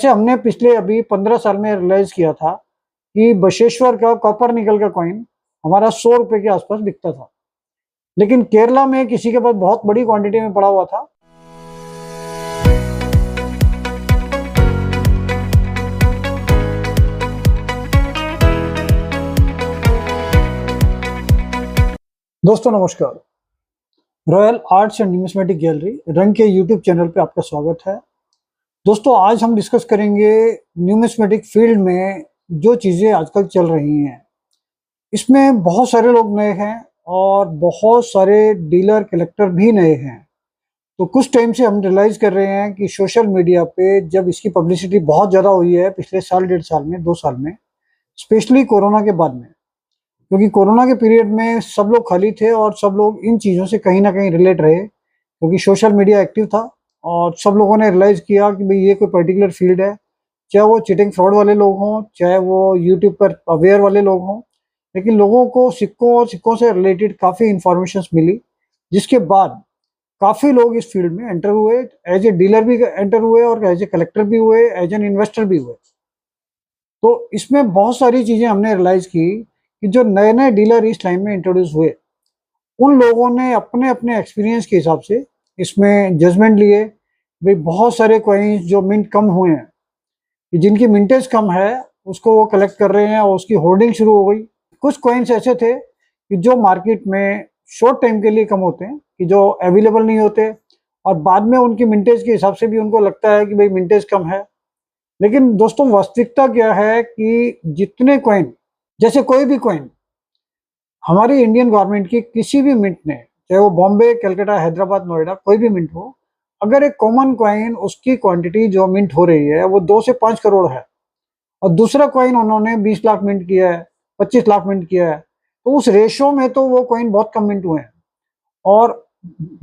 जैसे हमने पिछले अभी 15 साल में रियलाइज़ किया था कि बशेश्वर का कॉपर निकल का कॉइन हमारा ₹100 के आसपास बिकता था। लेकिन केरला में किसी के पास बहुत बड़ी क्वांटिटी में पड़ा हुआ था। दोस्तों नमस्कार। Royal arts and numismatic gallery रंग के यूट्यूब चैनल पे आपका स्वागत है। दोस्तों आज हम डिस्कस करेंगे न्यूमिस्मेटिक फील्ड में जो चीज़ें आजकल चल रही हैं। इसमें बहुत सारे लोग नए हैं और बहुत सारे डीलर कलेक्टर भी नए हैं। तो कुछ टाइम से हम रियलाइज़ कर रहे हैं कि सोशल मीडिया पे जब इसकी पब्लिसिटी बहुत ज़्यादा हुई है पिछले साल, डेढ़ साल में, 2 साल में, स्पेशली कोरोना के बाद में। क्योंकि कोरोना के पीरियड में सब लोग खाली थे और सब लोग इन चीज़ों से कहीं न कहीं रिलेट रहे, क्योंकि सोशल मीडिया एक्टिव था और सब लोगों ने रियलाइज़ किया कि भई ये कोई पर्टिकुलर फील्ड है। चाहे वो चीटिंग फ्रॉड वाले लोग हों, चाहे वो यूट्यूब पर अवेयर वाले लोग हों, लेकिन लोगों को सिक्कों और सिक्कों से रिलेटेड काफ़ी इन्फॉर्मेशंस मिली, जिसके बाद काफ़ी लोग इस फील्ड में एंटर हुए, एज़ ए डीलर भी एंटर हुए और एज़ ए कलेक्टर भी हुए, एज़ एन इन्वेस्टर भी हुए। तो इसमें बहुत सारी चीज़ें हमने रियलाइज़ की कि जो नए-नए डीलर इस लाइन में इंट्रोड्यूस हुए, उन लोगों ने अपने-अपने एक्सपीरियंस के हिसाब से इसमें जजमेंट लिए। भई बहुत सारे कॉइन्स जो मिंट कम हुए हैं, कि जिनकी मिंटेज कम है, उसको वो कलेक्ट कर रहे हैं और उसकी होर्डिंग शुरू हो गई। कुछ कॉइन्स ऐसे थे कि जो मार्केट में शॉर्ट टाइम के लिए कम होते हैं, कि जो अवेलेबल नहीं होते और बाद में उनकी मिंटेज के हिसाब से भी उनको लगता है कि भई मिंटेज कम है। लेकिन दोस्तों वास्तविकता क्या है कि जितने कॉइन, जैसे कोई भी कॉइन हमारी इंडियन गवर्नमेंट की किसी भी मिंट ने, चाहे वो बॉम्बे, कलकत्ता, हैदराबाद, नोएडा, कोई भी मिंट हो, अगर एक कॉमन कॉइन उसकी क्वांटिटी जो मिंट हो रही है वो 2 से 5 करोड़ है और दूसरा कॉइन उन्होंने 20 लाख मिंट किया है, 25 लाख मिंट किया है, तो उस रेशियो में तो वो कॉइन बहुत कम मिंट हुए हैं। और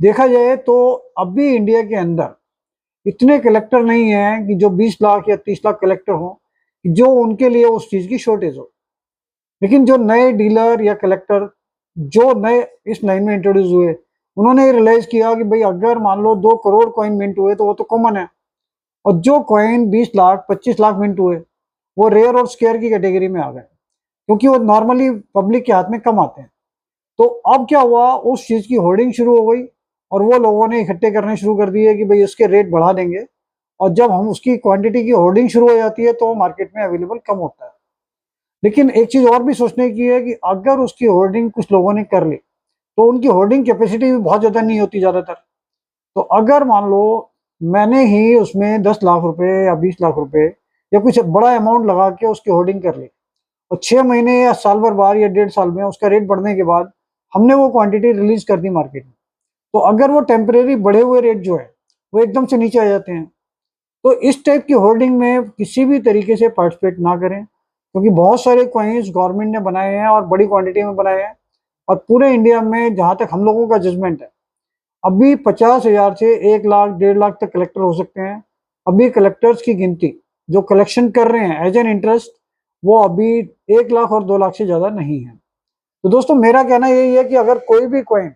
देखा जाए तो अब भी इंडिया के अंदर इतने कलेक्टर नहीं हैं कि जो 20 लाख या 30 लाख कलेक्टर हों, जो उनके लिए उस चीज़ की शॉर्टेज हो। लेकिन जो नए डीलर या कलेक्टर जो नए इस लाइन में इंट्रोड्यूस हुए, उन्होंने रियलाइज़ किया कि भई अगर मान लो 2 करोड़ कॉइन मिंट हुए तो वो तो कॉमन है और जो कॉइन 20 लाख, 25 लाख मिंट हुए, वो रेयर और स्केयर की कैटेगरी में आ गए, क्योंकि वो नॉर्मली पब्लिक के हाथ में कम आते हैं। तो अब क्या हुआ, उस चीज़ की होर्डिंग शुरू हो गई और वो लोगों ने इकट्ठे करने शुरू कर दिए कि भई इसके रेट बढ़ा देंगे और जब हम उसकी क्वांटिटी की होर्डिंग शुरू हो जाती है, तो मार्केट में अवेलेबल कम होता है। लेकिन एक चीज़ और भी सोचने की है कि अगर उसकी होर्डिंग कुछ लोगों ने कर ली, तो उनकी होर्डिंग कैपेसिटी भी बहुत ज़्यादा नहीं होती ज़्यादातर। तो अगर मान लो मैंने ही उसमें 10 लाख रुपए या 20 लाख रुपए या कुछ बड़ा अमाउंट लगा के उसकी होर्डिंग कर ली और 6 महीने या साल भर बाद या डेढ़ साल में उसका रेट बढ़ने के बाद हमने वो क्वांटिटी रिलीज़ कर दी मार्केट में। तो अगर वो टेम्परेरी बढ़े हुए रेट जो है, वो एकदम से नीचे आ जाते हैं। तो इस टाइप की होर्डिंग में किसी भी तरीके से पार्टिसिपेट ना करें, क्योंकि बहुत सारे कॉइन्स गवर्नमेंट ने बनाए हैं और बड़ी क्वांटिटी में बनाए हैं और पूरे इंडिया में जहाँ तक हम लोगों का जजमेंट है, अभी 50,000 से 1 लाख, 1.5 लाख तक कलेक्टर हो सकते हैं। अभी कलेक्टर्स की गिनती जो कलेक्शन कर रहे हैं एज एन इंटरेस्ट, वो अभी 1 लाख और 2 लाख से ज़्यादा नहीं है। तो दोस्तों मेरा कहना यही है कि अगर कोई भी कॉइन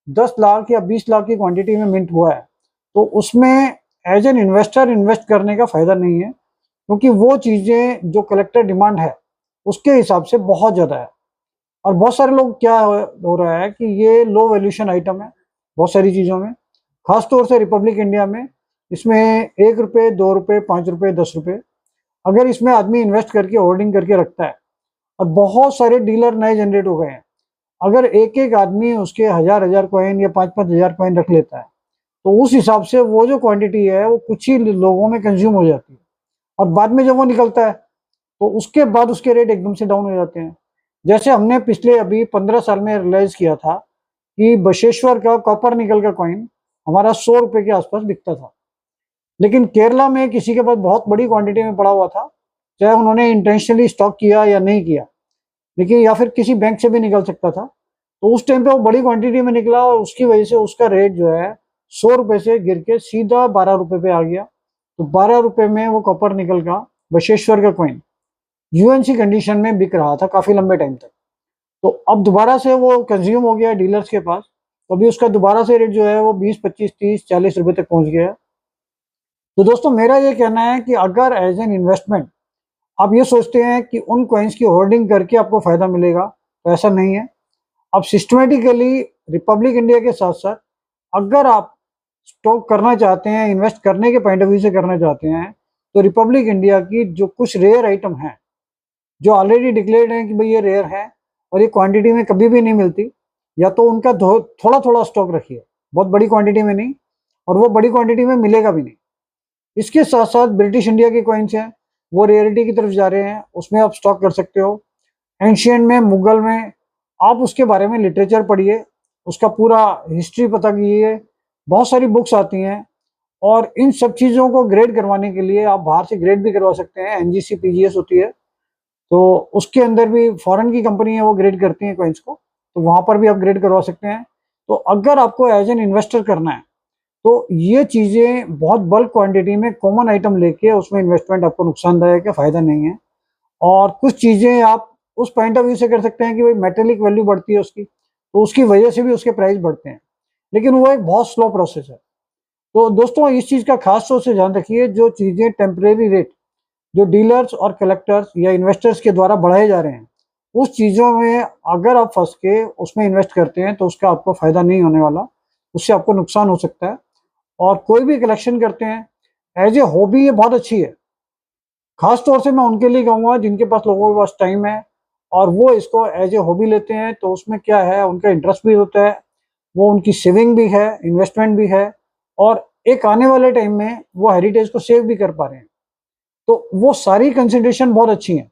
10 लाख या 20 लाख की क्वांटिटी में मिंट हुआ है, तो उसमें एज एन इन्वेस्टर इन्वेस्ट करने का फ़ायदा नहीं है, क्योंकि वो चीज़ें जो कलेक्टर डिमांड है, उसके हिसाब से बहुत ज़्यादा है। और बहुत सारे लोग क्या हो रहा है कि ये लो वैल्यूएशन आइटम है, बहुत सारी चीज़ों में, ख़ास तौर से रिपब्लिक इंडिया में, इसमें ₹1, ₹2, ₹5, ₹10 अगर इसमें आदमी इन्वेस्ट करके होल्डिंग करके रखता है और बहुत सारे डीलर नए जनरेट हो गए हैं। अगर एक-एक आदमी उसके हज़ार-हज़ार कॉइन या 5-5 हज़ार कॉइन रख लेता है, तो उस हिसाब से वो जो क्वांटिटी है, वो कुछ ही लोगों में कंज़्यूम हो जाती है और बाद में जब वो निकलता है, तो उसके बाद उसके रेट एकदम से डाउन हो जाते हैं। जैसे हमने पिछले अभी 15 साल में रियलाइज़ किया था कि बशेश्वर का कॉपर निकल का कॉइन हमारा ₹100 के आसपास बिकता था। लेकिन केरला में किसी के पास बहुत बड़ी क्वांटिटी में पड़ा हुआ था, चाहे उन्होंने इंटेंशनली स्टॉक किया या नहीं किया, लेकिन या फिर किसी बैंक से भी निकल सकता था। तो उस टाइम पे वो बड़ी क्वांटिटी में निकला और उसकी वजह से उसका रेट जो है ₹100 से गिर के सीधा ₹12 पे आ गया। तो ₹12 में वो कॉपर निकल का बशेश्वर का कॉइन यूएनसी कंडीशन में बिक रहा था काफ़ी लंबे टाइम तक। तो अब दोबारा से वो कंज़्यूम हो गया डीलर्स के पास, तो अभी उसका दोबारा से रेट जो है वो 20, 25, 30, ₹40 तक पहुँच गया है। तो दोस्तों मेरा ये कहना है कि अगर एज एन इन्वेस्टमेंट आप ये सोचते हैं कि उन कॉइन्स की होल्डिंग करके आपको फायदा मिलेगा, तो ऐसा नहीं है। आप सिस्टमेटिकली रिपब्लिक इंडिया के साथ साथ अगर आप स्टॉक करना चाहते हैं, इन्वेस्ट करने के पॉइंट ऑफ व्यू से करना चाहते हैं, तो रिपब्लिक इंडिया की जो कुछ रेयर आइटम हैं, जो ऑलरेडी डिक्लेयर्ड हैं कि भाई ये रेयर है और ये क्वांटिटी में कभी भी नहीं मिलती, या तो उनका थोड़ा थोड़ा स्टॉक रखिए, बहुत बड़ी क्वांटिटी में नहीं, और वो बड़ी क्वांटिटी में मिलेगा भी नहीं। इसके साथ साथ ब्रिटिश इंडिया के कॉइन्स हैं, वो रेयरिटी की तरफ जा रहे हैं, उसमें आप स्टॉक कर सकते हो। एंशियंट में, मुगल में, आप उसके बारे में लिटरेचर पढ़िए, उसका पूरा हिस्ट्री पता कीजिए, बहुत सारी बुक्स आती हैं। और इन सब चीज़ों को ग्रेड करवाने के लिए आप बाहर से ग्रेड भी करवा सकते हैं, एनजीसी पीजीएस होती है, तो उसके अंदर भी फॉरेन की कंपनी है, वो ग्रेड करती हैं कॉइन्स को, तो वहाँ पर भी आप ग्रेड करवा सकते हैं। तो अगर आपको एज एन इन्वेस्टर करना है, तो ये चीज़ें बहुत बल्क क्वांटिटी में कॉमन आइटम लेके उसमें इन्वेस्टमेंट आपको नुकसानदायक है, फ़ायदा नहीं है। और कुछ चीज़ें आप उस पॉइंट ऑफ व्यू से कर सकते हैं कि भाई मेटेलिक वैल्यू बढ़ती है उसकी, तो उसकी वजह से भी उसके प्राइस बढ़ते हैं, लेकिन वो एक बहुत स्लो प्रोसेस है। तो दोस्तों इस चीज़ का खास तौर से ध्यान रखिए, जो चीज़ें टेम्परेरी रेट जो डीलर्स और कलेक्टर्स या इन्वेस्टर्स के द्वारा बढ़ाए जा रहे हैं, उस चीज़ों में अगर आप फंस के उसमें इन्वेस्ट करते हैं तो उसका आपको फ़ायदा नहीं होने वाला, उससे आपको नुकसान हो सकता है। और कोई भी कलेक्शन करते हैं एज ए हॉबी, ये बहुत अच्छी है। खास तौर से मैं उनके लिए कहूँगा जिनके पास, लोगों के पास टाइम है और वो इसको एज ए हॉबी लेते हैं, तो उसमें क्या है, उनका इंटरेस्ट भी होता है, वो उनकी सेविंग भी है, इन्वेस्टमेंट भी है, और एक आने वाले टाइम में वो हेरिटेज को सेव भी कर पा रहे हैं। तो वो सारी कंसिडरेशन बहुत अच्छी हैं।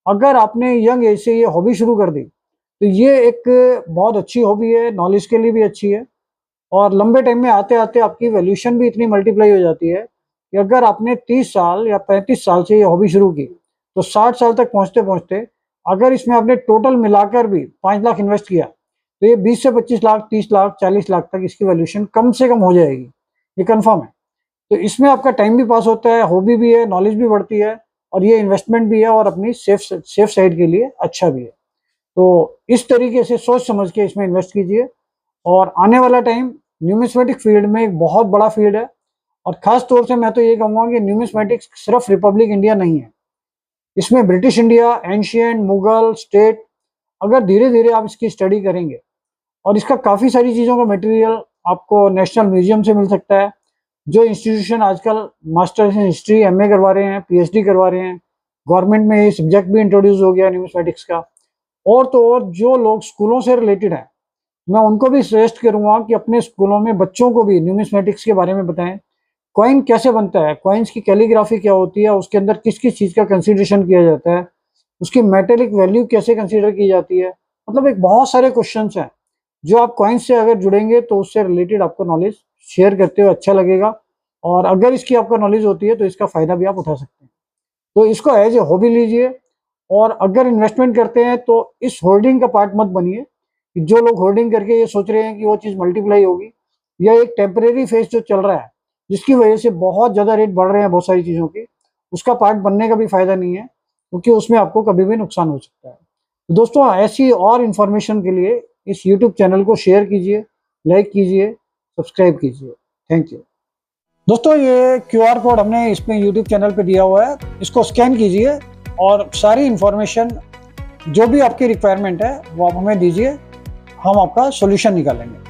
अगर आपने यंग एज से ये हॉबी शुरू कर दी, तो ये एक बहुत अच्छी हॉबी है, नॉलेज के लिए भी अच्छी है, और लंबे टाइम में आते-आते आपकी वैल्यूएशन भी इतनी मल्टीप्लाई हो जाती है कि अगर आपने 30 साल या 35 साल से ये हॉबी शुरू की, तो 60 साल तक पहुँचते-पहुँचते अगर इसमें आपने टोटल मिलाकर भी 5 लाख इन्वेस्ट किया, तो ये 20 से 25 लाख, 30 लाख, 40 लाख तक इसकी वैल्यूएशन कम से कम हो जाएगी, ये कन्फर्म है। तो इसमें आपका टाइम भी पास होता है, हॉबी भी है, नॉलेज भी बढ़ती है, और ये इन्वेस्टमेंट भी है, और अपनी सेफ साइड के लिए अच्छा भी है। तो इस तरीके से सोच समझ के इसमें इन्वेस्ट कीजिए, और आने वाला टाइम न्यूमिस्मेटिक फील्ड में एक बहुत बड़ा फील्ड है। और खास तौर से मैं तो ये कहूँगा कि न्यूमिस्मेटिक्स सिर्फ रिपब्लिक इंडिया नहीं है, इसमें British India, ancient, Mughal, state, अगर धीरे धीरे आप इसकी स्टडी करेंगे, और इसका काफ़ी सारी चीज़ों का मटेरियल आपको नेशनल म्यूजियम से मिल सकता है। जो इंस्टीट्यूशन आजकल मास्टर्स इन हिस्ट्री, एमए करवा रहे हैं, पीएचडी करवा रहे हैं, गवर्नमेंट में ये सब्जेक्ट भी इंट्रोड्यूस हो गया न्यूमिस्मेटिक्स का। और तो और जो लोग स्कूलों से रिलेटेड हैं, मैं उनको भी सजेस्ट करूंगा कि अपने स्कूलों में बच्चों को भी न्यूमिस्मेटिक्स के बारे में बताएं। कॉइन कैसे बनता है, कॉइन्स की कैलीग्राफी क्या होती है, उसके अंदर किस किस चीज़ का कंसिडरेशन किया जाता है, उसकी मेटेलिक वैल्यू कैसे कंसीडर की जाती है, मतलब एक बहुत सारे क्वेश्चंस हैं जो आप कॉइन्स से अगर जुड़ेंगे तो उससे रिलेटेड आपको नॉलेज शेयर करते हुए अच्छा लगेगा। और अगर इसकी आपको नॉलेज होती है तो इसका फ़ायदा भी आप उठा सकते हैं। तो इसको एज ए हॉबी लीजिए, और अगर इन्वेस्टमेंट करते हैं तो इस होल्डिंग का पार्ट मत बनिए कि जो लोग होल्डिंग करके ये सोच रहे हैं कि वो चीज़ मल्टीप्लाई होगी, या एक टेम्परेरी फेज जो चल रहा है जिसकी वजह से बहुत ज़्यादा रेट बढ़ रहे हैं बहुत सारी चीज़ों की, उसका पार्ट बनने का भी फ़ायदा नहीं है, क्योंकि उसमें आपको कभी भी नुकसान हो सकता है। तो दोस्तों ऐसी और इन्फॉर्मेशन के लिए इस यूट्यूब चैनल को शेयर कीजिए, लाइक कीजिए, सब्सक्राइब कीजिए। Thank you. दोस्तों ये क्यूआर कोड हमने इसमें यूट्यूब चैनल पे दिया हुआ है, इसको स्कैन कीजिए और सारी इन्फॉर्मेशन जो भी आपकी रिक्वायरमेंट है वो आप हमें दीजिए, हम आपका सॉल्यूशन निकालेंगे।